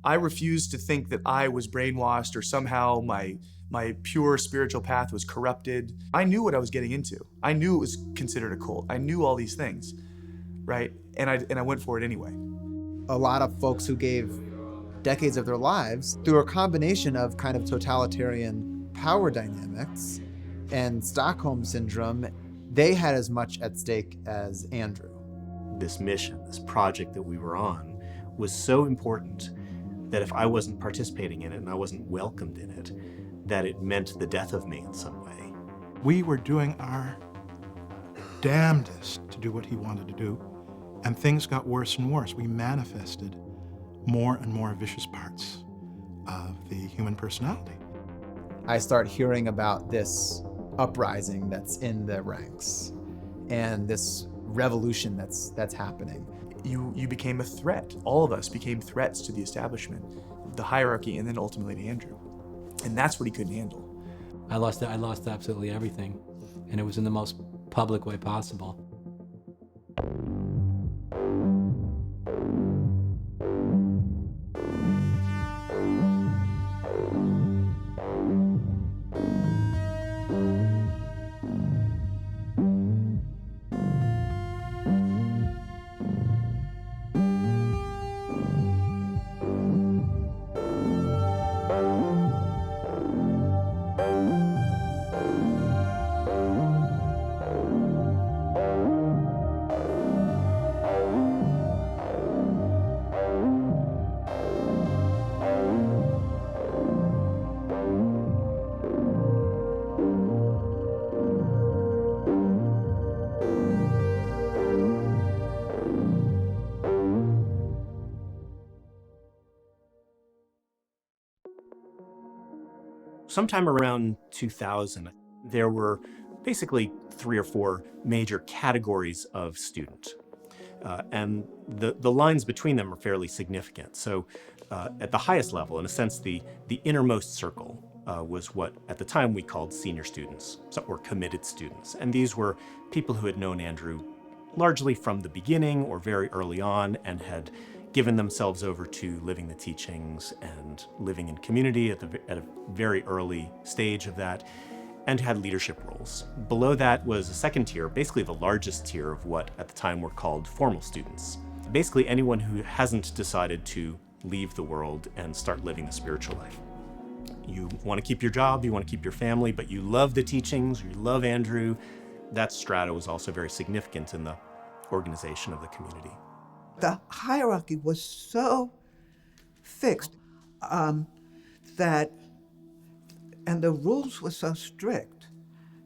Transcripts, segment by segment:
I refused to think that I was brainwashed or somehow my pure spiritual path was corrupted. I knew what I was getting into. I knew it was considered a cult. I knew all these things, right? And I went for it anyway. A lot of folks who gave decades of their lives through a combination of kind of totalitarian power dynamics and Stockholm syndrome, they had as much at stake as Andrew. This mission, this project that we were on, was so important that if I wasn't participating in it and I wasn't welcomed in it, that it meant the death of me in some way. We were doing our damnedest to do what he wanted to do, and things got worse and worse. We manifested more and more vicious parts of the human personality. I start hearing about this uprising that's in the ranks and this revolution that's happening. You became a threat. All of us became threats to the establishment, the hierarchy, and then ultimately to Andrew. And that's what he couldn't handle. I lost absolutely everything, and it was in the most public way possible. Sometime around 2000, there were basically 3 or 4 major categories of student. And the lines between them are fairly significant. So at the highest level, in a sense, the innermost circle was what at the time we called senior students, or committed students. And these were people who had known Andrew largely from the beginning or very early on and had given themselves over to living the teachings and living in community at a very early stage of that, and had leadership roles. Below that was a second tier, basically the largest tier of what at the time were called formal students. Basically anyone who hasn't decided to leave the world and start living the spiritual life. You want to keep your job, you want to keep your family, but you love the teachings, you love Andrew. That strata was also very significant in the organization of the community. The hierarchy was so fixed that, and the rules were so strict.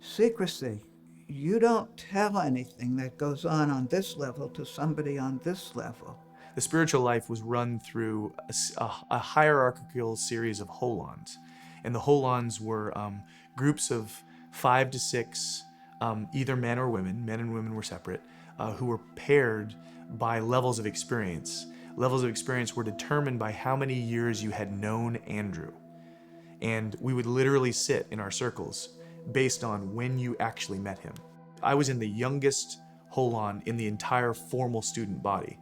Secrecy. You don't tell anything that goes on this level to somebody on this level. The spiritual life was run through a hierarchical series of holons. And the holons were groups of 5 to 6, either men or women, men and women were separate, who were paired by levels of experience. Levels of experience were determined by how many years you had known Andrew. And we would literally sit in our circles based on when you actually met him. I was in the youngest holon in the entire formal student body.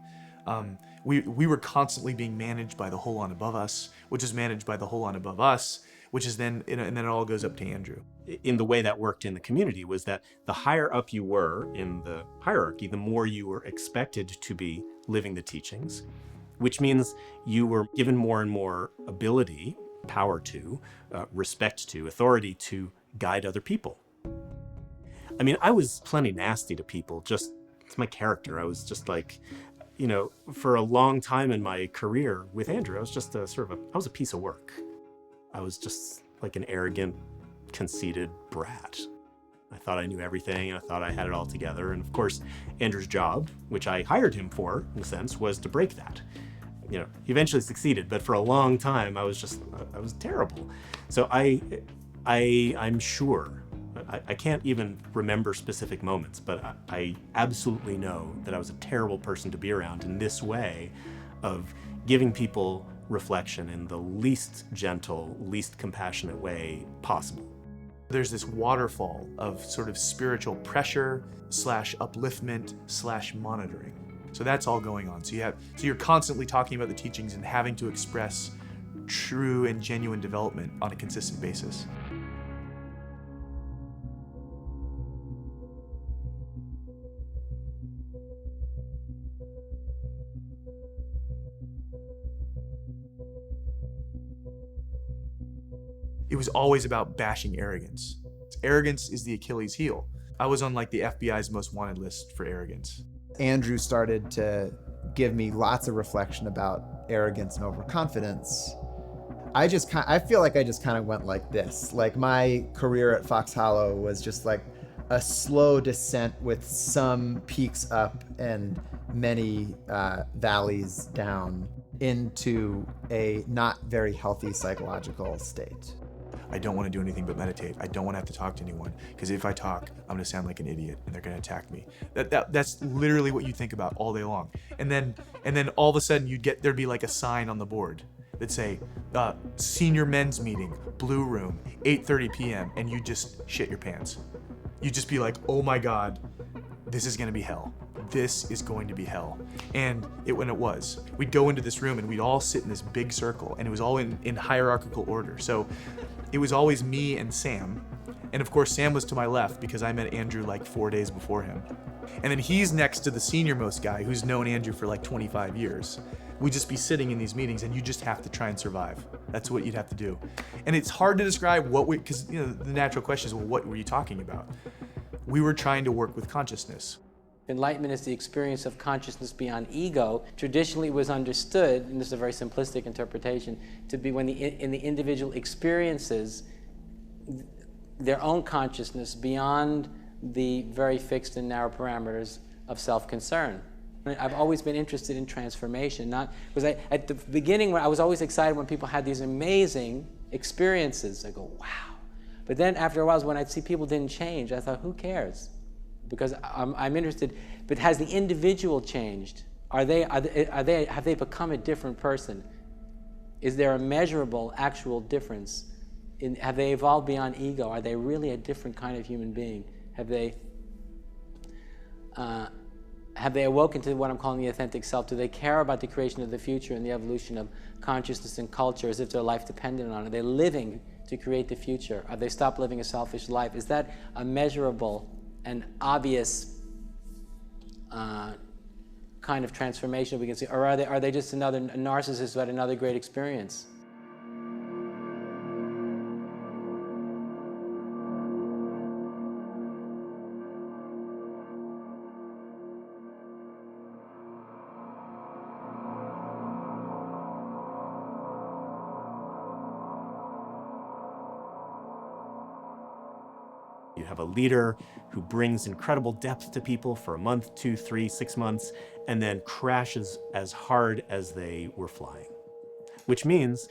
We were constantly being managed by the holon above us, which is managed by the holon above us, which is then, and then it all goes up to Andrew. In the way that worked in the community was that the higher up you were in the hierarchy, the more you were expected to be living the teachings, which means you were given more and more ability, power to, respect to, authority to guide other people. I mean, I was plenty nasty to people, just, it's my character. I was just like, you know, for a long time in my career with Andrew, I was just I was a piece of work. I was just like an arrogant, conceited brat. I thought I knew everything, and I thought I had it all together. And of course, Andrew's job, which I hired him for, in a sense, was to break that. You know, he eventually succeeded, but for a long time, I was terrible. So I'm sure, I can't even remember specific moments, but I absolutely know that I was a terrible person to be around in this way of giving people reflection in the least gentle, least compassionate way possible. There's this waterfall of sort of spiritual pressure / upliftment / monitoring. So that's all going on. So you're constantly talking about the teachings and having to express true and genuine development on a consistent basis. It was always about bashing arrogance. Arrogance is the Achilles heel. I was on like the FBI's most wanted list for arrogance. Andrew started to give me lots of reflection about arrogance and overconfidence. I feel like I just kind of went like this. Like my career at Fox Hollow was just like a slow descent with some peaks up and many valleys down into a not very healthy psychological state. I don't want to do anything but meditate. I don't want to have to talk to anyone, because if I talk, I'm going to sound like an idiot and they're going to attack me. That's literally what you think about all day long. And then all of a sudden there'd be like a sign on the board that say, senior men's meeting, blue room, 8:30 p.m. and you just shit your pants. You'd just be like, oh my God, this is going to be hell. This is going to be hell. And when it was, we'd go into this room and we'd all sit in this big circle, and it was all in hierarchical order. So it was always me and Sam. And of course, Sam was to my left because I met Andrew like 4 days before him. And then he's next to the senior most guy who's known Andrew for like 25 years. We'd just be sitting in these meetings and you just have to try and survive. That's what you'd have to do. And it's hard to describe because the natural question is, well, what were you talking about? We were trying to work with consciousness. Enlightenment is the experience of consciousness beyond ego. Traditionally, it was understood, and this is a very simplistic interpretation, to be when in the individual experiences their own consciousness beyond the very fixed and narrow parameters of self-concern. I've always been interested in transformation, because at the beginning, I was always excited when people had these amazing experiences. I go, wow. But then after a while, when I'd see people didn't change, I thought, who cares? Because I'm interested, but has the individual changed? Have they become a different person? Is there a measurable, actual difference? Have they evolved beyond ego? Are they really a different kind of human being? Have they awoken to what I'm calling the authentic self? Do they care about the creation of the future and the evolution of consciousness and culture as if their life depended on it? Are they living to create the future? Have they stopped living a selfish life? Is that a measurable and obvious kind of transformation we can see? Or are they just another narcissist who had another great experience? You have a leader who brings incredible depth to people for a month, 2, 3, 6 months, and then crashes as hard as they were flying. Which means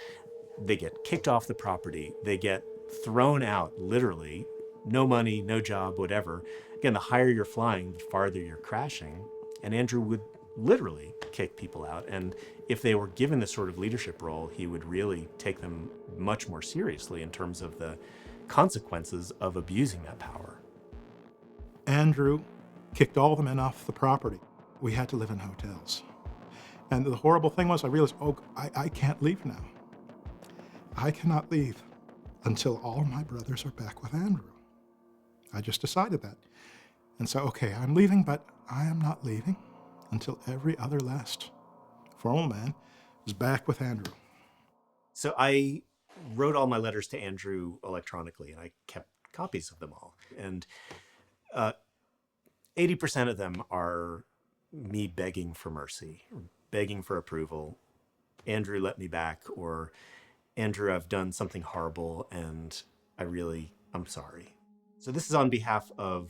they get kicked off the property, they get thrown out, literally, no money, no job, whatever. Again, the higher you're flying, the farther you're crashing. And Andrew would literally kick people out. And if they were given this sort of leadership role, he would really take them much more seriously in terms of the consequences of abusing that power. Andrew kicked all the men off the property. We had to live in hotels. And the horrible thing was, I realized, I can't leave now. I cannot leave until all my brothers are back with Andrew. I just decided that. And so, okay, I'm leaving, but I am not leaving until every other last formal man is back with Andrew. So I wrote all my letters to Andrew electronically, and I kept copies of them all. And 80% of them are me begging for mercy, or begging for approval. Andrew, let me back, or Andrew, I've done something horrible, and I'm sorry. So this is on behalf of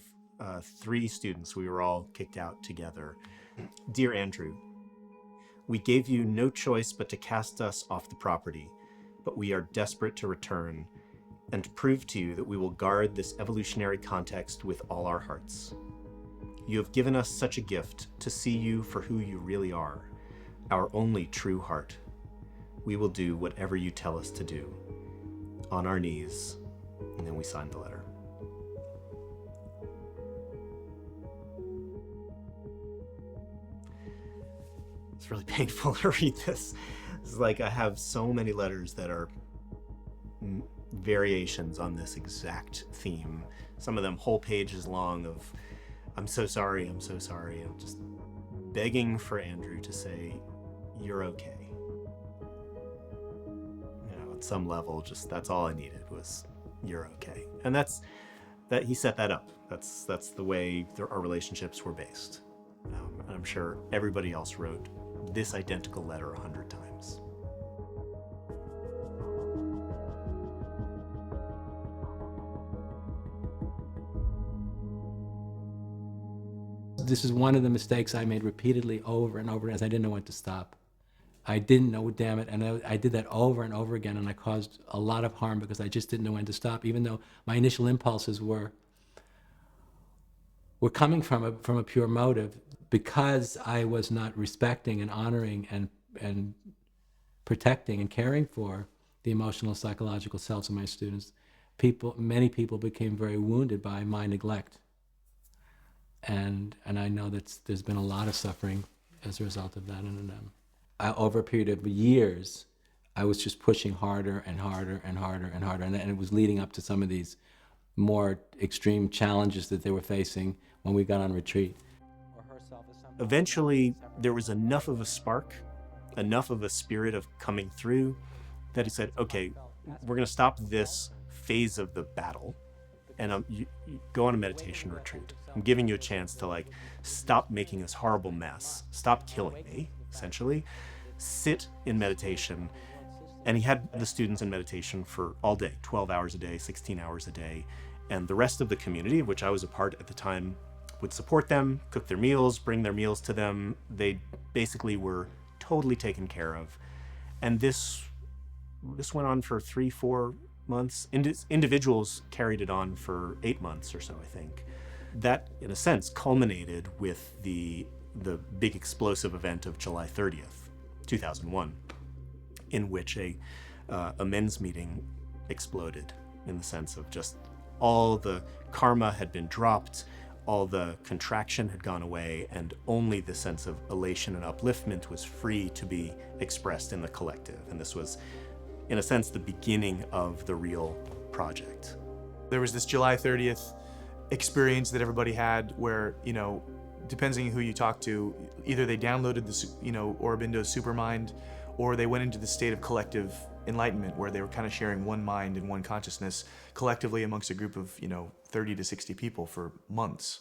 3 students. We were all kicked out together. Dear Andrew, we gave you no choice but to cast us off the property, but we are desperate to return and to prove to you that we will guard this evolutionary context with all our hearts. You have given us such a gift to see you for who you really are, our only true heart. We will do whatever you tell us to do. On our knees. And then we signed the letter. it's really painful to read this. It's like I have so many letters that are variations on this exact theme. Some of them whole pages long of, I'm so sorry, I'm so sorry. I'm just begging for Andrew to say, you're okay. At some level, just that's all I needed was, you're okay. And that he set that up. That's the way our relationships were based. And I'm sure everybody else wrote this identical letter 100 times. This is one of the mistakes I made repeatedly over and over again, as I didn't know when to stop. I didn't know, damn it, and I did that over and over again, and I caused a lot of harm because I just didn't know when to stop, even though my initial impulses were coming from a pure motive. Because I was not respecting and honoring and protecting and caring for the emotional, psychological selves of my students, many people became very wounded by my neglect. And I know that there's been a lot of suffering as a result of that. And over a period of years, I was just pushing harder and harder and harder and harder. And it was leading up to some of these more extreme challenges that they were facing when we got on retreat. Eventually, there was enough of a spark, enough of a spirit of coming through, that he said, okay, we're going to stop this phase of the battle and you go on a meditation retreat. I'm giving you a chance to stop making this horrible mess, stop killing me, essentially, sit in meditation. And he had the students in meditation for all day, 12 hours a day, 16 hours a day. And the rest of the community, of which I was a part at the time, would support them, cook their meals, bring their meals to them. They basically were totally taken care of. And this went on for 3-4 months. Individuals carried it on for 8 months or so, I think. That, in a sense, culminated with the big explosive event of July 30th, 2001, in which a men's meeting exploded, in the sense of just all the karma had been dropped, all the contraction had gone away, and only the sense of elation and upliftment was free to be expressed in the collective. And this was, in a sense, the beginning of the real project. There was this July 30th experience that everybody had where, depending on who you talk to, either they downloaded the, Aurobindo's Supermind, or they went into the state of collective enlightenment where they were kind of sharing one mind and one consciousness collectively amongst a group of, 30 to 60 people for months.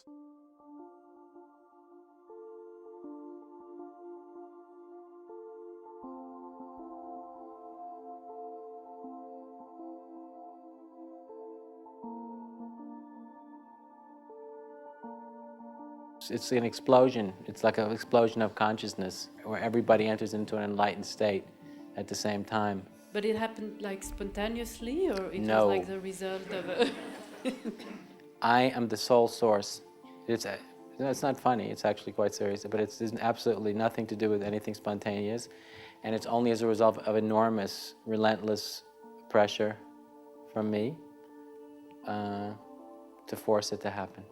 It's an explosion. It's like an explosion of consciousness where everybody enters into an enlightened state at the same time. But it happened spontaneously, or it No. was the result of a... I am the sole source. It's not funny, it's actually quite serious, but it's absolutely nothing to do with anything spontaneous. And it's only as a result of enormous, relentless pressure from me to force it to happen.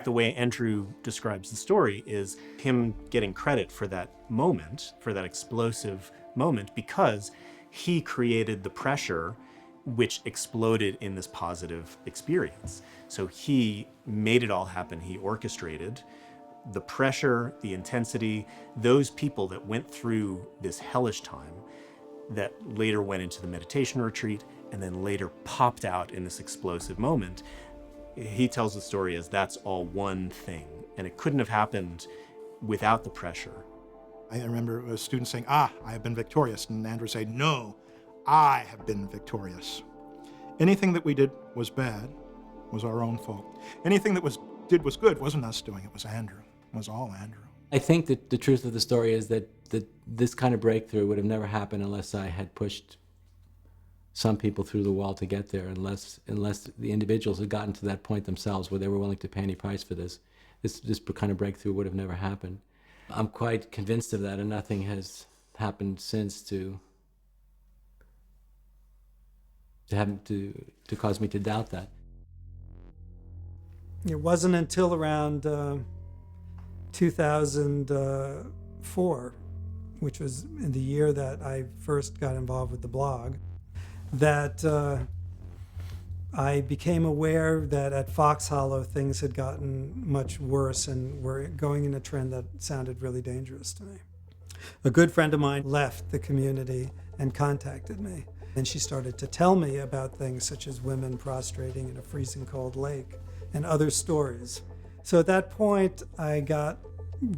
The way Andrew describes the story is him getting credit for that moment, for that explosive moment, because he created the pressure which exploded in this positive experience. So he made it all happen. He orchestrated the pressure, the intensity, those people that went through this hellish time that later went into the meditation retreat and then later popped out in this explosive moment. He tells the story as that's all one thing, and it couldn't have happened without the pressure. I remember a student saying, I have been victorious, and Andrew said, no, I have been victorious. Anything that we did was bad, was our own fault. Anything that was good wasn't us doing it, was Andrew. It was all Andrew. I think that the truth of the story is that this kind of breakthrough would have never happened unless I had pushed some people through the wall to get there, unless the individuals had gotten to that point themselves where they were willing to pay any price for this kind of breakthrough would have never happened. I'm quite convinced of that, and nothing has happened since to cause me to doubt that. It wasn't until around 2004 which was in the year that I first got involved with the blog, that I became aware that at Fox Hollow things had gotten much worse and were going in a trend that sounded really dangerous to me. A good friend of mine left the community and contacted me. And she started to tell me about things such as women prostrating in a freezing cold lake and other stories. So at that point, I got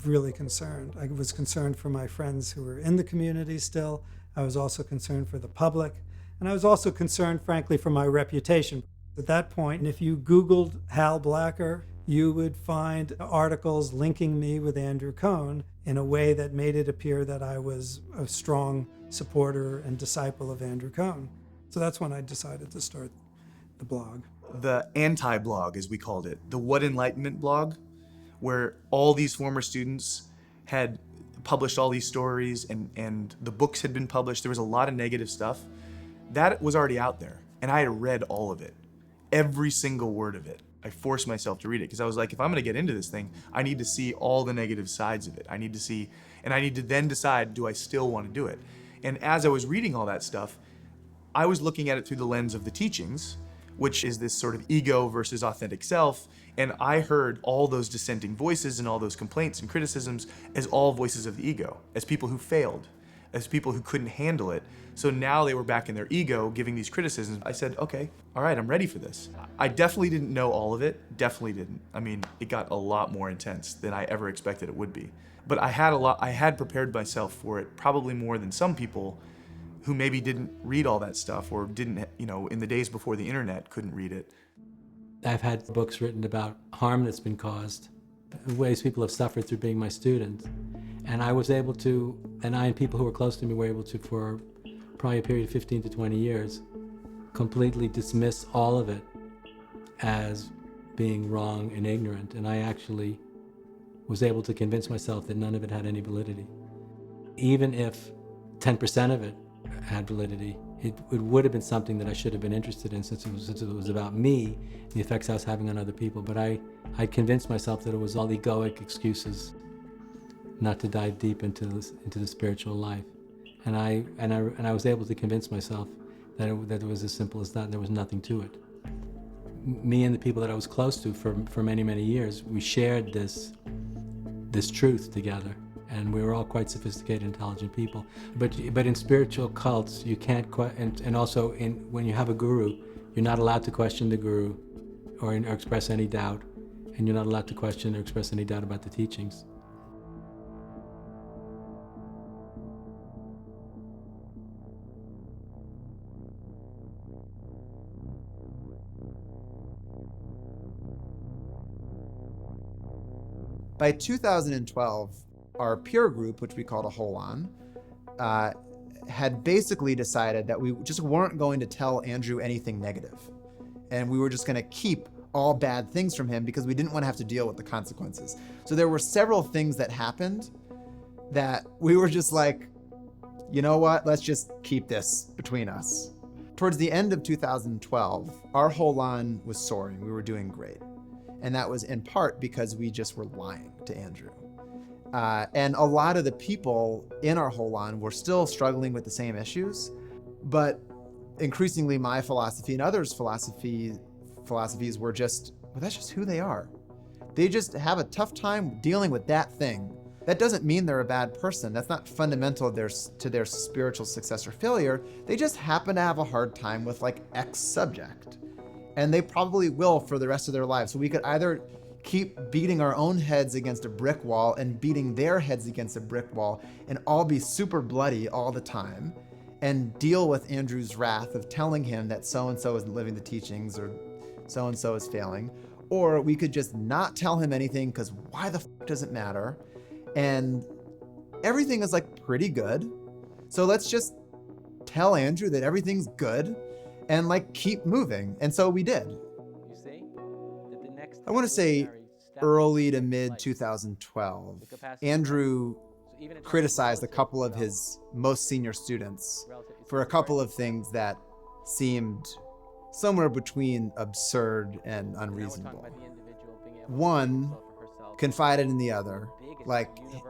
really concerned. I was concerned for my friends who were in the community still. I was also concerned for the public. And I was also concerned, frankly, for my reputation. At that point, if you Googled Hal Blacker, you would find articles linking me with Andrew Cohen in a way that made it appear that I was a strong supporter and disciple of Andrew Cohen. So that's when I decided to start the blog. The anti-blog, as we called it, the What Enlightenment blog, where all these former students had published all these stories and the books had been published. There was a lot of negative stuff. That was already out there, and I had read all of it, every single word of it. I forced myself to read it because I was like, if I'm gonna get into this thing, I need to see all the negative sides of it. I need to see, and I need to then decide, do I still want to do it? And as I was reading all that stuff, I was looking at it through the lens of the teachings, which is this sort of ego versus authentic self. And I heard all those dissenting voices and all those complaints and criticisms as all voices of the ego, as people who failed, as people who couldn't handle it. So now they were back in their ego giving these criticisms. I said, okay, all right, I'm ready for this. I definitely didn't know all of it, definitely didn't. I mean, it got a lot more intense than I ever expected it would be. But I had prepared myself for it probably more than some people who maybe didn't read all that stuff or didn't, in the days before the internet, couldn't read it. I've had books written about harm that's been caused, ways people have suffered through being my student. And I was able to, and I and people who were close to me were able to, for probably a period of 15 to 20 years, completely dismiss all of it as being wrong and ignorant. And I actually was able to convince myself that none of it had any validity. Even if 10% of it had validity, it would have been something that I should have been interested in since it was about me, the effects I was having on other people. But I convinced myself that it was all egoic excuses not to dive deep into the spiritual life. And I was able to convince myself that it was as simple as that, and there was nothing to it. Me and the people that I was close to for many, many years, we shared this truth together. And we were all quite sophisticated, intelligent people. But in spiritual cults, you can't, and also when you have a guru, you're not allowed to question the guru or express any doubt. And you're not allowed to question or express any doubt about the teachings. By 2012, our peer group, which we called a Holon, had basically decided that we just weren't going to tell Andrew anything negative. And we were just going to keep all bad things from him because we didn't want to have to deal with the consequences. So there were several things that happened that we were just like, you know what, let's just keep this between us. Towards the end of 2012, our Holon was soaring. We were doing great. And that was in part because we just were lying to Andrew. And a lot of the people in our Holon were still struggling with the same issues, but increasingly my philosophy and others' philosophies were just, well, that's just who they are. They just have a tough time dealing with that thing. That doesn't mean they're a bad person. That's not fundamental to their spiritual success or failure. They just happen to have a hard time with like X subject. And they probably will for the rest of their lives. So we could either keep beating our own heads against a brick wall and beating their heads against a brick wall and all be super bloody all the time and deal with Andrew's wrath of telling him that so-and-so isn't living the teachings or so-and-so is failing. Or we could just not tell him anything because why the f does it matter? And everything is like pretty good. So let's just tell Andrew that everything's good and like keep moving. And so we did. I want to say early to mid 2012, Andrew criticized a couple of his most senior students for a couple of things that seemed somewhere between absurd and unreasonable. One confided in the other, like,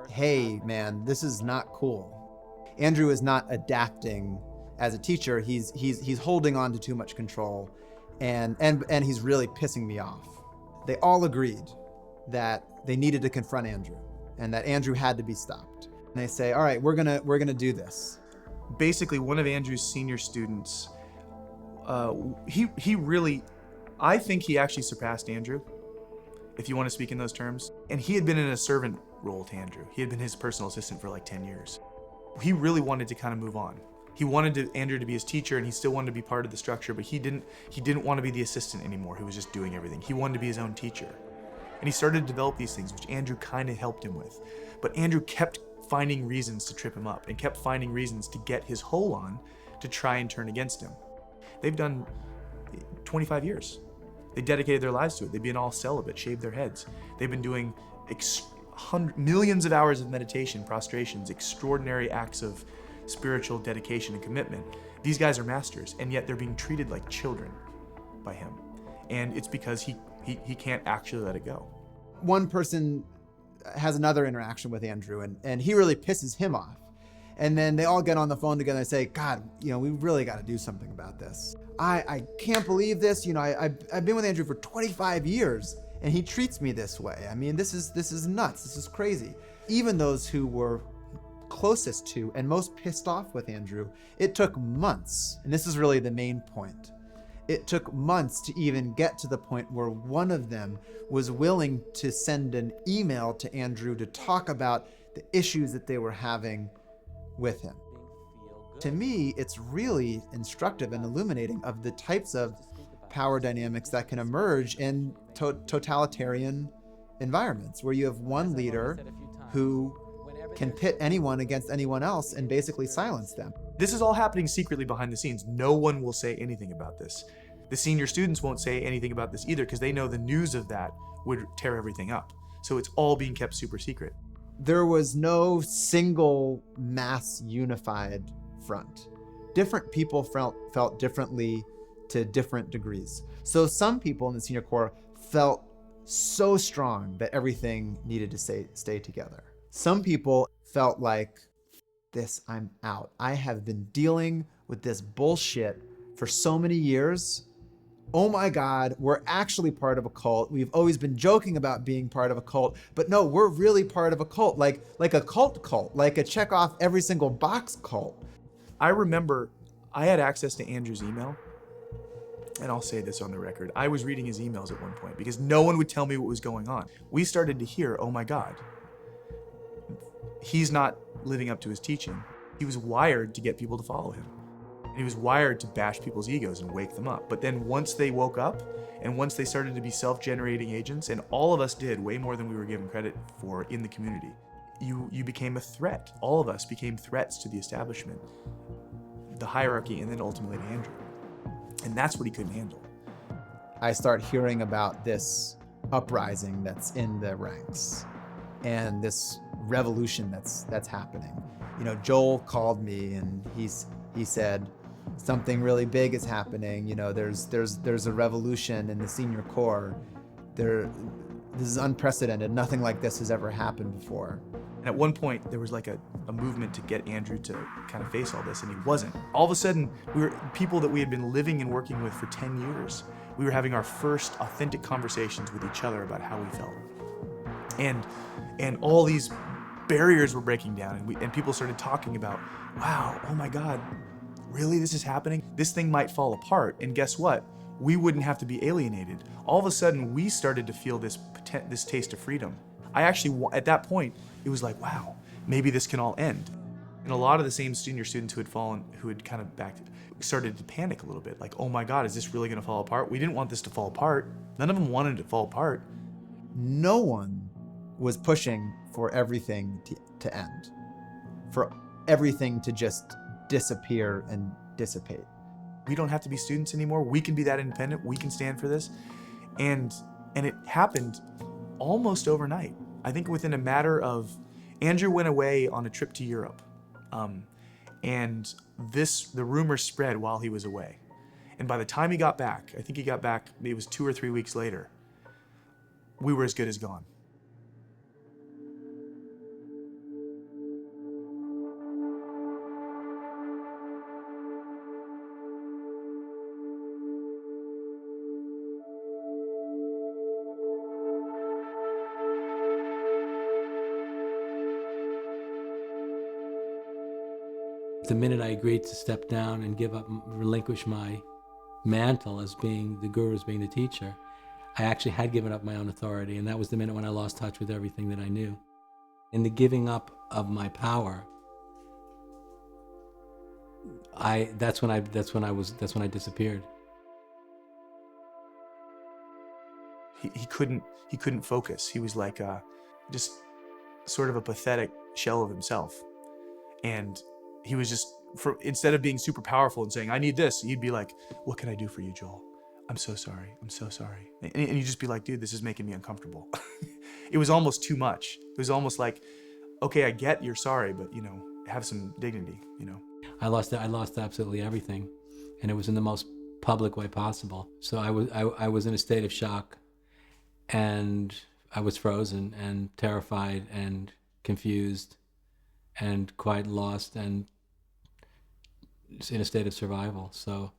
hey man, this is not cool. Andrew is not adapting as a teacher. He's holding on to too much control, and he's really pissing me off. They all agreed that they needed to confront Andrew and that Andrew had to be stopped. And they say, all right, we're gonna do this. Basically, one of Andrew's senior students, he really, I think he actually surpassed Andrew, if you want to speak in those terms. And he had been in a servant role to Andrew. He had been his personal assistant for like 10 years. He really wanted to kind of move on. He wanted Andrew to be his teacher, and he still wanted to be part of the structure, but he didn't want to be the assistant anymore who was just doing everything. He wanted to be his own teacher. And he started to develop these things, which Andrew kind of helped him with. But Andrew kept finding reasons to trip him up and kept finding reasons to get his hole on to try and turn against him. They've done 25 years. They dedicated their lives to it. They've been all celibate, shaved their heads. They've been doing millions of hours of meditation, prostrations, extraordinary acts of spiritual dedication and commitment. These guys are masters, and yet they're being treated like children by him. And it's because he can't actually let it go. One person has another interaction with Andrew, and he really pisses him off. And then they all get on the phone together and say, God, we really got to do something about this. I can't believe this. I've been with Andrew for 25 years, and he treats me this way. I mean, this is nuts. This is crazy. Even those who were closest to and most pissed off with Andrew, it took months, and this is really the main point. It took months to even get to the point where one of them was willing to send an email to Andrew to talk about the issues that they were having with him. To me, it's really instructive and illuminating of the types of power dynamics that can emerge in totalitarian environments, where you have one leader who can pit anyone against anyone else and basically silence them. This is all happening secretly behind the scenes. No one will say anything about this. The senior students won't say anything about this either because they know the news of that would tear everything up. So it's all being kept super secret. There was no single mass unified front. Different people felt differently to different degrees. So some people in the senior corps felt so strong that everything needed to stay together. Some people felt like, this, I'm out. I have been dealing with this bullshit for so many years. Oh my God, we're actually part of a cult. We've always been joking about being part of a cult, but no, we're really part of a cult, like a cult, like a check off every single box cult. I remember I had access to Andrew's email, and I'll say this on the record. I was reading his emails at one point because no one would tell me what was going on. We started to hear, oh my God, he's not living up to his teaching. He was wired to get people to follow him. And he was wired to bash people's egos and wake them up. But then once they woke up and once they started to be self-generating agents, and all of us did way more than we were given credit for in the community, you became a threat. All of us became threats to the establishment, the hierarchy, and then ultimately to Andrew. And that's what he couldn't handle. I start hearing about this uprising that's in the ranks and this revolution that's happening. Joel called me and he said something really big is happening. There's a revolution in the senior corps. This is unprecedented. Nothing like this has ever happened before. And at one point, there was like a movement to get Andrew to kind of face all this, and he wasn't. All of a sudden, we were people that we had been living and working with for 10 years. We were having our first authentic conversations with each other about how we felt. And all these barriers were breaking down, and people started talking about, wow, oh my God, really, this is happening? This thing might fall apart, and guess what? We wouldn't have to be alienated. All of a sudden, we started to feel this taste of freedom. I actually, at that point, it was like, wow, maybe this can all end. And a lot of the same senior students who had kind of started to panic a little bit, like, oh my God, is this really gonna fall apart? We didn't want this to fall apart. None of them wanted it to fall apart. No one was pushing for everything to end, for everything to just disappear and dissipate. We don't have to be students anymore. We can be that independent. We can stand for this. And it happened almost overnight. I think within a matter of, Andrew went away on a trip to Europe. And the rumor spread while he was away. And by the time he got back, I think he got back, it was 2 or 3 weeks later, we were as good as gone. the minute I agreed to step down and give up, relinquish my mantle as being the guru, as being the teacher, I actually had given up my own authority, and that was the minute when I lost touch with everything that I knew. In the giving up of my power, that's when I disappeared. He couldn't focus. He was like just sort of a pathetic shell of himself. And he was just, instead of being super powerful and saying, I need this, he'd be like, what can I do for you, Joel? I'm so sorry. I'm so sorry. And you'd just be like, dude, this is making me uncomfortable. It was almost too much. It was almost like, okay, I get you're sorry, but have some dignity, I lost absolutely everything, and it was in the most public way possible. So I was in a state of shock, and I was frozen and terrified and confused and quite lost and in a state of survival. So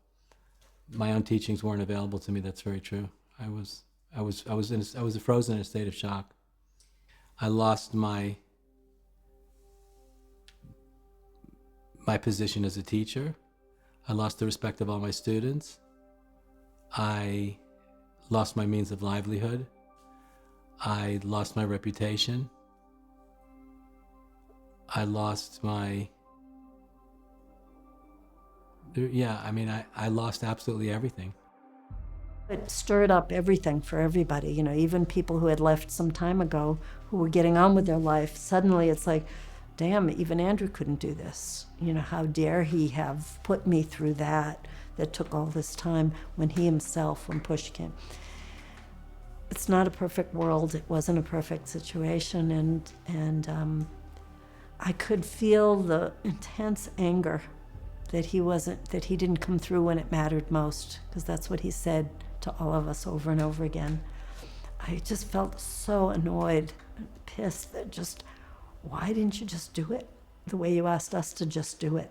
my own teachings weren't available to me. That's very true. I was frozen in a state of shock. I lost my position as a teacher. I lost the respect of all my students. I lost my means of livelihood. I lost my reputation. I lost my, I lost absolutely everything. It stirred up everything for everybody, even people who had left some time ago who were getting on with their life. Suddenly it's like, damn, even Andrew couldn't do this. How dare he have put me through that took all this time when push came. It's not a perfect world. It wasn't a perfect situation. And I could feel the intense anger that he didn't come through when it mattered most, because that's what he said to all of us over and over again. I just felt so annoyed and pissed that why didn't you just do it the way you asked us to just do it?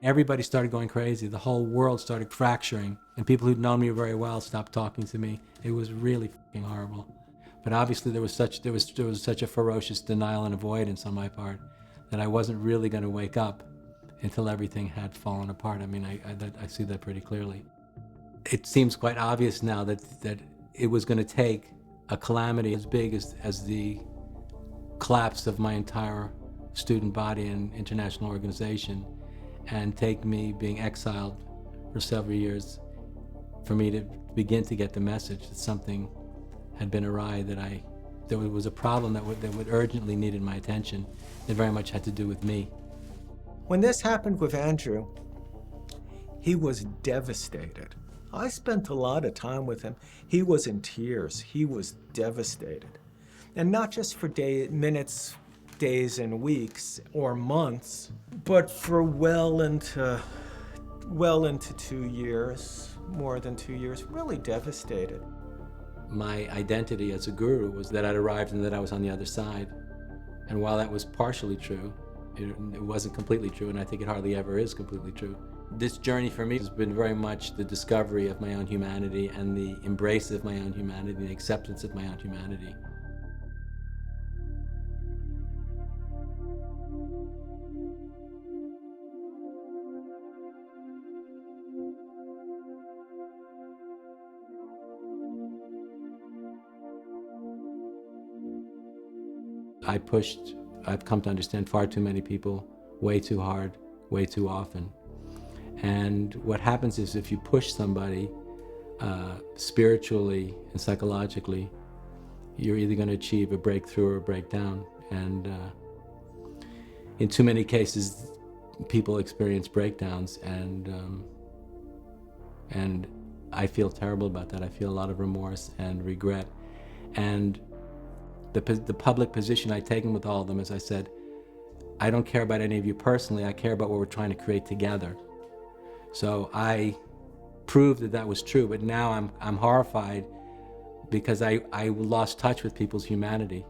Everybody started going crazy. The whole world started fracturing, and people who'd known me very well stopped talking to me. It was really fucking horrible. But obviously there was such a ferocious denial and avoidance on my part that I wasn't really going to wake up until everything had fallen apart. I see that pretty clearly. It seems quite obvious now that it was going to take a calamity as big as the collapse of my entire student body and international organization, and take me being exiled for several years for me to begin to get the message that something had been awry, that there was a problem that would urgently needed my attention, that very much had to do with me. When this happened with Andrew, he was devastated. I spent a lot of time with him. He was in tears. He was devastated. And not just for minutes, days and weeks or months, but for well into 2 years, more than 2 years, really devastated. My identity as a guru was that I'd arrived and that I was on the other side. And while that was partially true, it wasn't completely true, and I think it hardly ever is completely true. This journey for me has been very much the discovery of my own humanity and the embrace of my own humanity and the acceptance of my own humanity. I've come to understand far too many people way too hard, way too often. And what happens is if you push somebody spiritually and psychologically, you're either going to achieve a breakthrough or a breakdown. And in too many cases, people experience breakdowns, and I feel terrible about that. I feel a lot of remorse and regret. And the public position I've taken with all of them is I said, I don't care about any of you personally, I care about what we're trying to create together. So I proved that that was true, but now I'm horrified because I lost touch with people's humanity.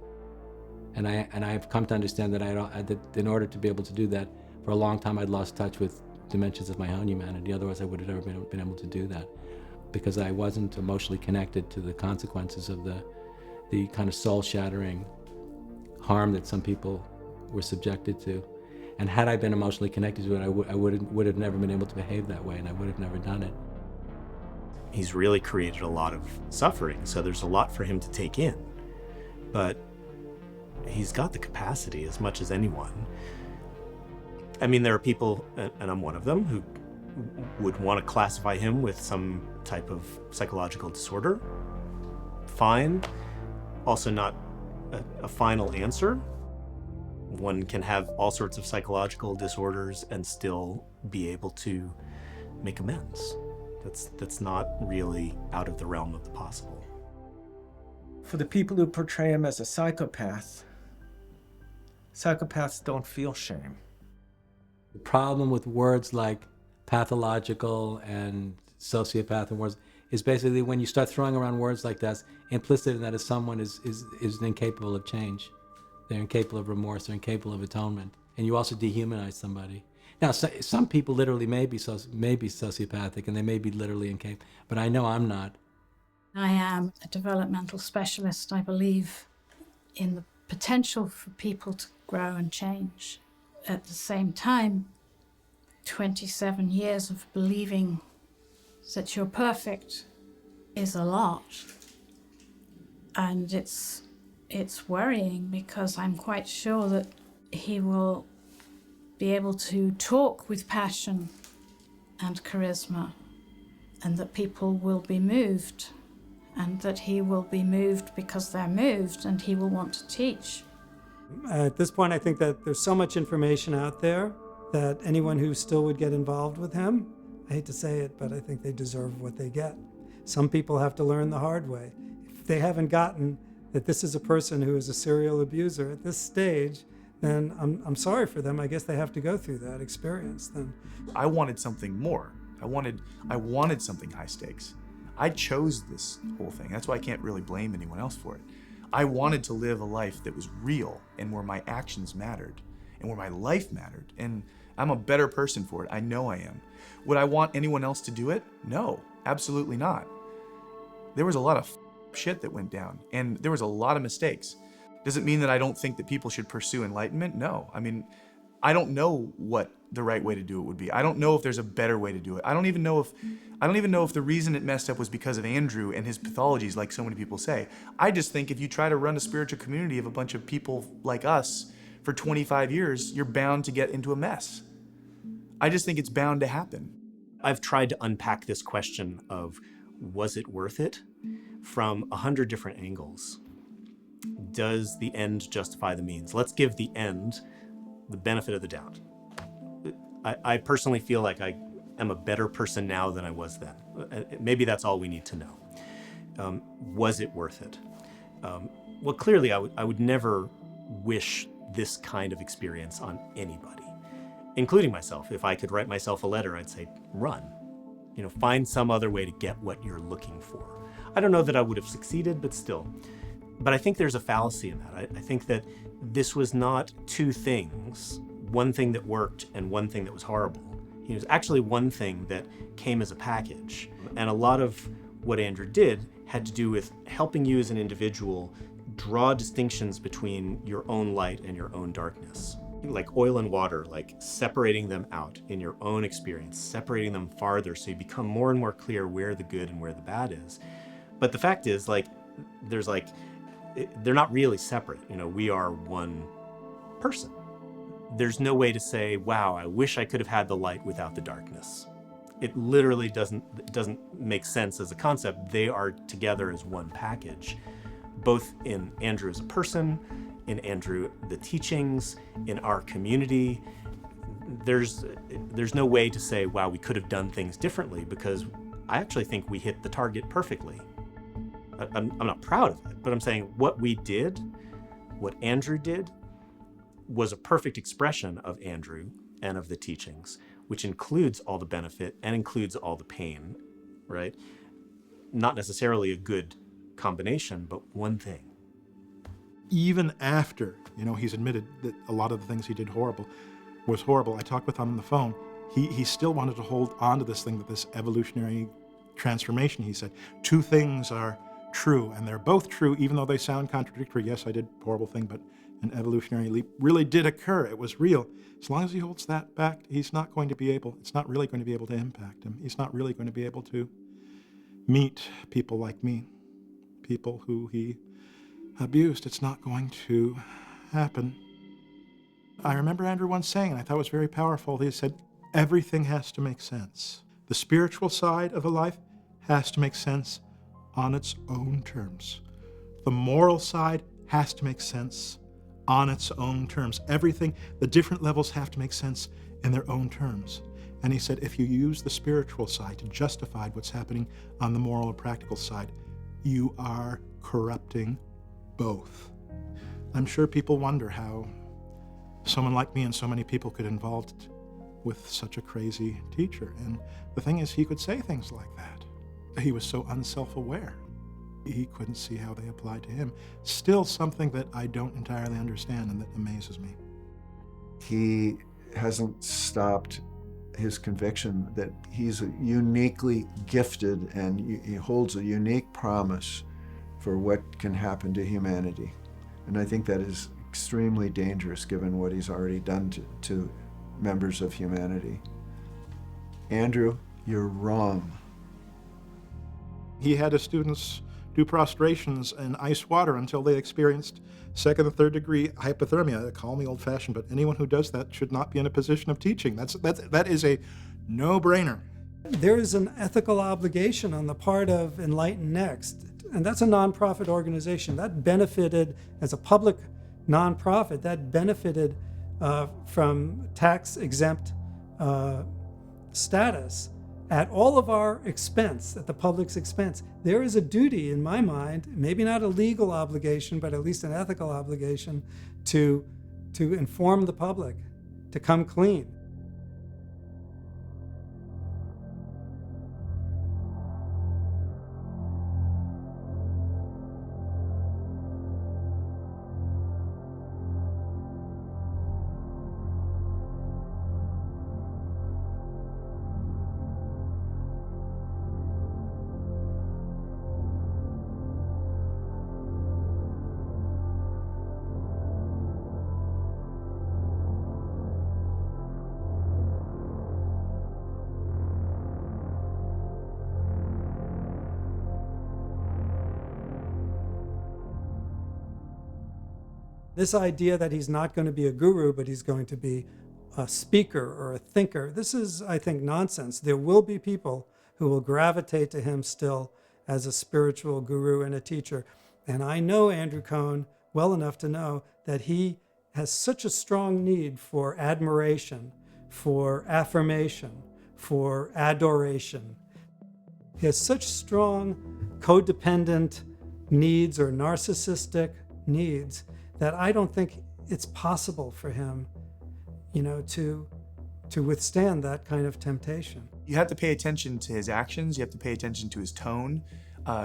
And I've come to understand that in order to be able to do that, for a long time I'd lost touch with dimensions of my own humanity. Otherwise I would have never been able to do that, because I wasn't emotionally connected to the consequences of the kind of soul-shattering harm that some people were subjected to. And had I been emotionally connected to it, I would have never been able to behave that way, and I would have never done it. He's really created a lot of suffering, so there's a lot for him to take in. But he's got the capacity as much as anyone. I mean, there are people, and I'm one of them, who would want to classify him with some type of psychological disorder. Fine. Also not a final answer. One can have all sorts of psychological disorders and still be able to make amends. That's not really out of the realm of the possible. For the people who portray him as a psychopath, psychopaths don't feel shame. The problem with words like pathological and sociopath and words is basically when you start throwing around words like that, implicit in that is someone is incapable of change. They're incapable of remorse, they're incapable of atonement. And you also dehumanize somebody. Now, some people literally may be sociopathic and they may be literally incapable, but I know I'm not. I am a developmental specialist. I believe in the potential for people to grow and change. At the same time, 27 years of believing that you're perfect is a lot. And it's worrying, because I'm quite sure that he will be able to talk with passion and charisma, and that people will be moved, and that he will be moved because they're moved, and he will want to teach. At this point, I think that there's so much information out there that anyone who still would get involved with him, I hate to say it, but I think they deserve what they get. Some people have to learn the hard way. If they haven't gotten that this is a person who is a serial abuser at this stage, then I'm sorry for them. I guess they have to go through that experience then. I wanted something more. I wanted something high stakes. I chose this whole thing. That's why I can't really blame anyone else for it. I wanted to live a life that was real and where my actions mattered and where my life mattered. And I'm a better person for it. I know I am. Would I want anyone else to do it? No, absolutely not. There was a lot of shit that went down, and there was a lot of mistakes. Does it mean that I don't think that people should pursue enlightenment? No. I mean, I don't know what the right way to do it would be. I don't know if there's a better way to do it. I don't even know if the reason it messed up was because of Andrew and his pathologies, like so many people say. I just think if you try to run a spiritual community of a bunch of people like us for 25 years, you're bound to get into a mess. I just think it's bound to happen. I've tried to unpack this question of, was it worth it, from 100 different angles. Does the end justify the means? Let's give the end the benefit of the doubt. I personally feel like I am a better person now than I was then. Maybe that's all we need to know. Was it worth it? Well, clearly I would never wish this kind of experience on anybody, including myself. If I could write myself a letter, I'd say, run. Find some other way to get what you're looking for. I don't know that I would have succeeded, but still. But I think there's a fallacy in that. I think that this was not two things, one thing that worked and one thing that was horrible. It was actually one thing that came as a package. And a lot of what Andrew did had to do with helping you as an individual draw distinctions between your own light and your own darkness. Like oil and water, like separating them out in your own experience, separating them farther so you become more and more clear where the good and where the bad is. But the fact is, they're not really separate. We are one person. There's no way to say, wow, I wish I could have had the light without the darkness. It literally doesn't make sense as a concept. They are together as one package, both in Andrew as a person in Andrew the teachings, in our community. There's no way to say, wow, we could have done things differently, because I actually think we hit the target perfectly. I'm not proud of it, but I'm saying what we did, what Andrew did, was a perfect expression of Andrew and of the teachings, which includes all the benefit and includes all the pain, right? Not necessarily a good combination, but one thing. Even after, he's admitted that a lot of the things he did was horrible. I talked with him on the phone. He still wanted to hold on to this thing, that this evolutionary transformation, he said. Two things are true, and they're both true, even though they sound contradictory. Yes, I did a horrible thing, but an evolutionary leap really did occur. It was real. As long as he holds that back, it's not really going to be able to impact him. He's not really going to be able to meet people like me, people who he abused. It's not going to happen. I remember Andrew once saying, and I thought it was very powerful, he said, everything has to make sense. The spiritual side of a life has to make sense on its own terms. The moral side has to make sense on its own terms. Everything, the different levels have to make sense in their own terms. And he said, if you use the spiritual side to justify what's happening on the moral or practical side, you are corrupting both. I'm sure people wonder how someone like me and so many people could involved with such a crazy teacher. And the thing is, he could say things like that. He was so unself-aware. He couldn't see how they applied to him. Still something that I don't entirely understand and that amazes me. He hasn't stopped his conviction that he's uniquely gifted and he holds a unique promise for what can happen to humanity. And I think that is extremely dangerous given what he's already done to members of humanity. Andrew, you're wrong. He had his students do prostrations in ice water until they experienced second and third degree hypothermia. Call me old-fashioned, but anyone who does that should not be in a position of teaching. That is a no-brainer. There is an ethical obligation on the part of Enlighten Next, and that's a nonprofit organization that benefited as a public nonprofit, that benefited from tax-exempt status at all of our expense, at the public's expense. There is a duty, in my mind, maybe not a legal obligation, but at least an ethical obligation to inform the public, to come clean. This idea that he's not going to be a guru, but he's going to be a speaker or a thinker, this is, I think, nonsense. There will be people who will gravitate to him still as a spiritual guru and a teacher. And I know Andrew Cohen well enough to know that he has such a strong need for admiration, for affirmation, for adoration. He has such strong codependent needs or narcissistic needs that I don't think it's possible for him, to withstand that kind of temptation. You have to pay attention to his actions. You have to pay attention to his tone.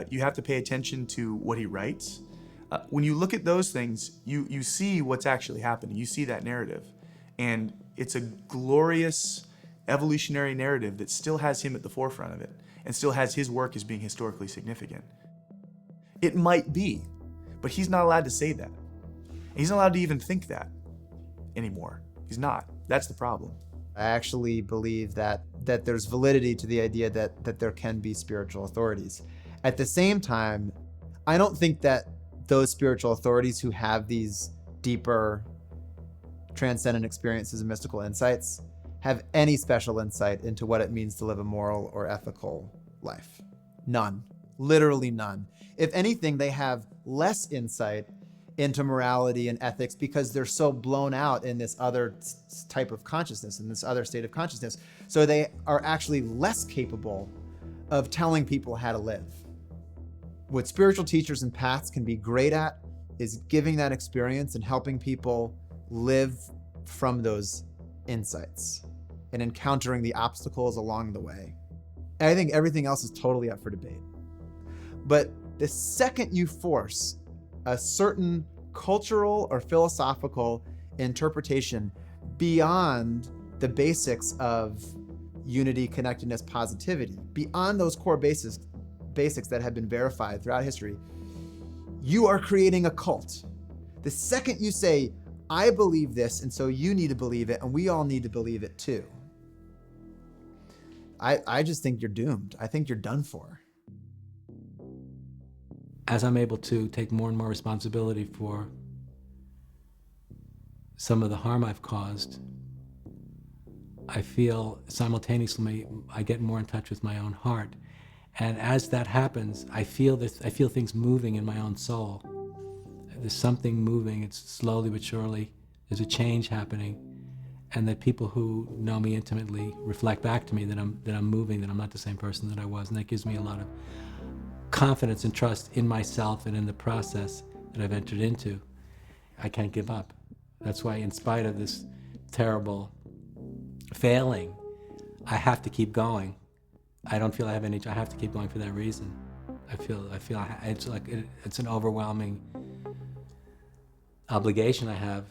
You have to pay attention to what he writes. When you look at those things, you see what's actually happening. You see that narrative. And it's a glorious evolutionary narrative that still has him at the forefront of it and still has his work as being historically significant. It might be, but he's not allowed to say that. He's not allowed to even think that anymore. He's not. That's the problem. I actually believe that there's validity to the idea that there can be spiritual authorities. At the same time, I don't think that those spiritual authorities who have these deeper transcendent experiences and mystical insights have any special insight into what it means to live a moral or ethical life. None. Literally none. If anything, they have less insight into morality and ethics because they're so blown out in this other type of consciousness, in this other state of consciousness. So they are actually less capable of telling people how to live. What spiritual teachers and paths can be great at is giving that experience and helping people live from those insights and encountering the obstacles along the way. And I think everything else is totally up for debate. But the second you force a certain cultural or philosophical interpretation beyond the basics of unity, connectedness, positivity, beyond those core basics that have been verified throughout history, you are creating a cult. The second you say, I believe this, and so you need to believe it, and we all need to believe it too, I just think you're doomed. I think you're done for. As I'm able to take more and more responsibility for some of the harm I've caused, I feel simultaneously I get more in touch with my own heart. And as that happens, I feel things moving in my own soul. There's something moving. It's slowly but surely. There's a change happening, and that people who know me intimately reflect back to me that I'm moving, that I'm not the same person that I was, and that gives me a lot of confidence and trust in myself and in the process that I've entered into. I can't give up. That's why, in spite of this terrible failing, I have to keep going. I don't feel I have any. I have to keep going for that reason. I feel it's like it's an overwhelming obligation I have,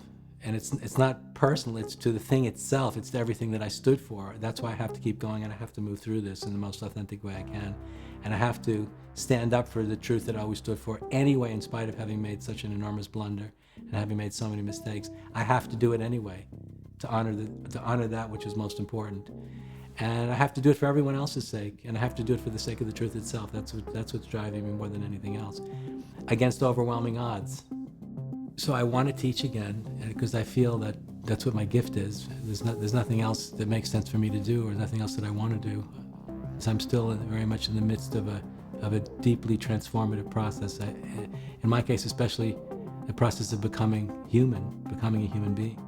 and it's not personal. It's to the thing itself. It's to everything that I stood for. That's why I have to keep going, and I have to move through this in the most authentic way I can, and I have to stand up for the truth that I always stood for anyway, in spite of having made such an enormous blunder and having made so many mistakes. I have to do it anyway, to honor that which is most important. And I have to do it for everyone else's sake, and I have to do it for the sake of the truth itself. That's what's driving me more than anything else, against overwhelming odds. So I want to teach again, because I feel that that's what my gift is. There's nothing else that makes sense for me to do, or nothing else that I want to do. So I'm still very much in the midst of a deeply transformative process. In my case, especially the process of becoming human, becoming a human being.